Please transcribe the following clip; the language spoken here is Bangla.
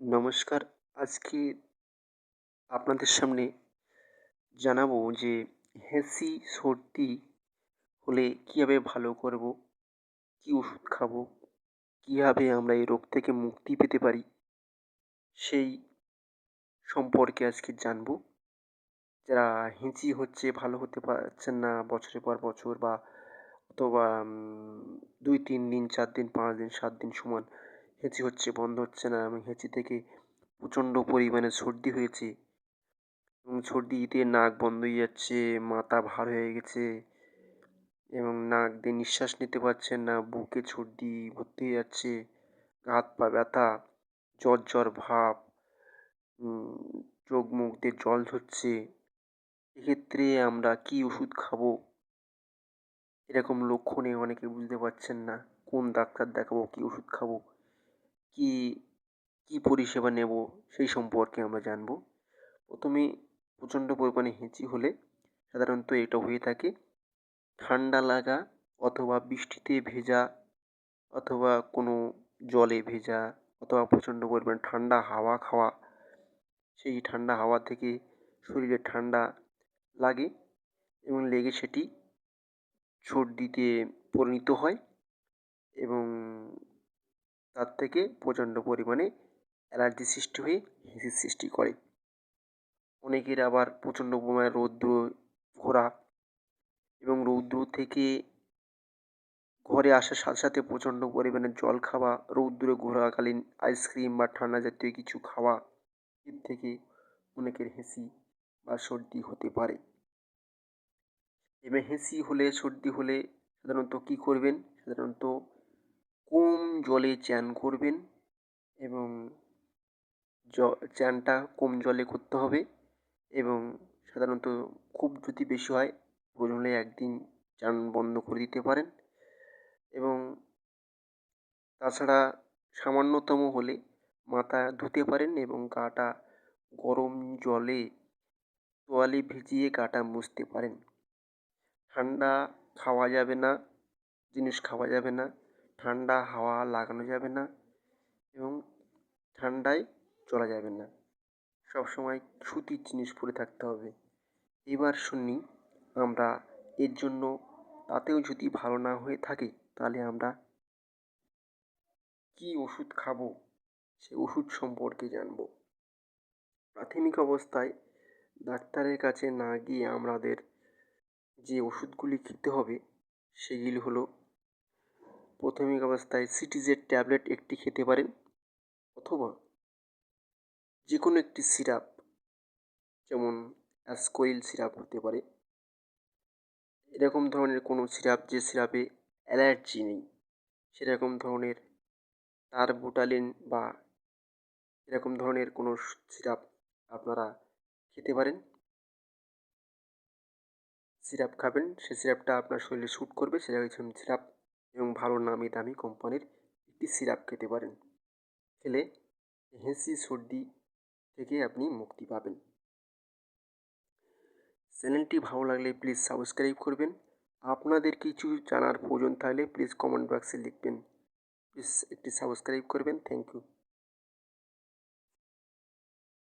নমস্কার। আজকে আপনাদের সামনে জানাবো যে হেঁচি, সর্দি হলে কীভাবে ভালো করব? কী ওষুধ খাবো? কীভাবে আমরা এই রোগ থেকে মুক্তি পেতে পারি? সেই সম্পর্কে আজকে জানবো। যারা হেঁচি হচ্ছে, ভালো হতে পারছেন না বছরের পর বছর বা অথবা ২-৩ দিন, ৪ দিন, ৫ দিন, ৭ দিন সমান হেঁচি হচ্ছে, বন্ধ হচ্ছে না এবং হেঁচি থেকে প্রচণ্ড পরিমাণে সর্দি হয়েছে। এবং সর্দিতে নাক বন্ধ হয়ে যাচ্ছে, মাথা ভার হয়ে গেছে এবং নাক দিয়ে নিঃশ্বাস নিতে পারছেন না, বুকে সর্দি ভর্তি হয়ে যাচ্ছে, হাত পা ব্যথা, জ্বর জ্বর ভাব, চোখ মুখ দিয়ে জল ঝরছে। এক্ষেত্রে আমরা কী ওষুধ খাবো? এরকম লক্ষণে অনেকে বুঝতে পারছেন না। কোন ডাক্তার দেখাবো? কী ওষুধ খাবো? কী, কী পরিষেবা নেবো? সেই সম্পর্কে আমরা জানবো। প্রথমেই প্রচণ্ড পরিমাণে হেঁচি হলে সাধারণত এটা হয়ে থাকে ঠান্ডা লাগা অথবা বৃষ্টিতে ভেজা অথবা কোনো জলে ভেজা অথবা প্রচণ্ড পরিমাণে ঠান্ডা হাওয়া খাওয়া। সেই ঠান্ডা হাওয়া থেকে শরীরে ঠান্ডা লাগে এবং লেগে সেটি সর্দিতে পরিণত হয় এবং তার থেকে প্রচণ্ড পরিমাণে অ্যালার্জি সৃষ্টি হয়ে হেঁচির সৃষ্টি করে। অনেকের আবার প্রচণ্ড পরিমাণে রৌদ্র ঘোরা এবং রৌদ্র থেকে ঘরে আসার সাথে সাথে প্রচণ্ড পরিমাণে জল খাওয়া, রৌদ্রে ঘোরাকালীন আইসক্রিম বা ঠান্ডা জাতীয় কিছু খাওয়া, এর থেকে অনেকের হেঁচি বা সর্দি হতে পারে। এবার হেঁচি হলে, সর্দি হলে সাধারণত কী করবেন? সাধারণত কম জলে চান করবেন এবং জ চানটা কম জলে করতে হবে এবং সাধারণত খুব যদি বেশি হয়, প্রয়োজন হলে ১ দিন চান বন্ধ করে দিতে পারেন এবং তাছাড়া সামান্যতম হলে মাথা ধুতে পারেন এবং গাটা গরম জলে তোয়ালে ভিজিয়ে গাটা মুছতে পারেন। ঠান্ডা খাওয়া যাবে না, জিনিস খাওয়া যাবে না, ঠান্ডা হাওয়া লাগানো যাবে না এবং ঠান্ডায় চলা যাবে না। সবসময় সুতির জিনিস পরে থাকতে হবে। এবার শুনি আমরা এর জন্য তাতেও যদি ভালো না হয়ে থাকে তাহলে আমরা কী ওষুধ খাবো? সে ওষুধ সম্পর্কে জানবো। প্রাথমিক অবস্থায় ডাক্তারের কাছে না গিয়ে আমাদের যে ওষুধগুলি খেতে হবে সেগুলি হলো প্রাথমিক অবস্থায় সিটিজের ট্যাবলেট একটি খেতে পারেন অথবা যে কোনো একটি সিরাপ যেমন অ্যাসকোরিল সিরাপ হতে পারে। এরকম ধরনের কোনো সিরাপ যে সিরাপে অ্যালার্জি নেই সেরকম ধরনের টারবোটালিন বা এরকম ধরনের কোনো সিরাপ আপনারা খেতে পারেন। সিরাপ খাবেন, সে সিরাপটা আপনার শরীরে স্যুট করবে সেরকম সিরাপ এবং ভালো নামি দামি কোম্পানির একটি সিরাপ খেতে পারেন। খেলে হেঁচি সর্দি থেকে আপনি মুক্তি পাবেন। চ্যানেলটি ভালো লাগলে প্লিজ সাবস্ক্রাইব করবেন। আপনাদের কিছু জানার প্রয়োজন থাকলে প্লিজ কমেন্ট বক্সে লিখবেন। প্লিজ একটি সাবস্ক্রাইব করবেন। Thank you.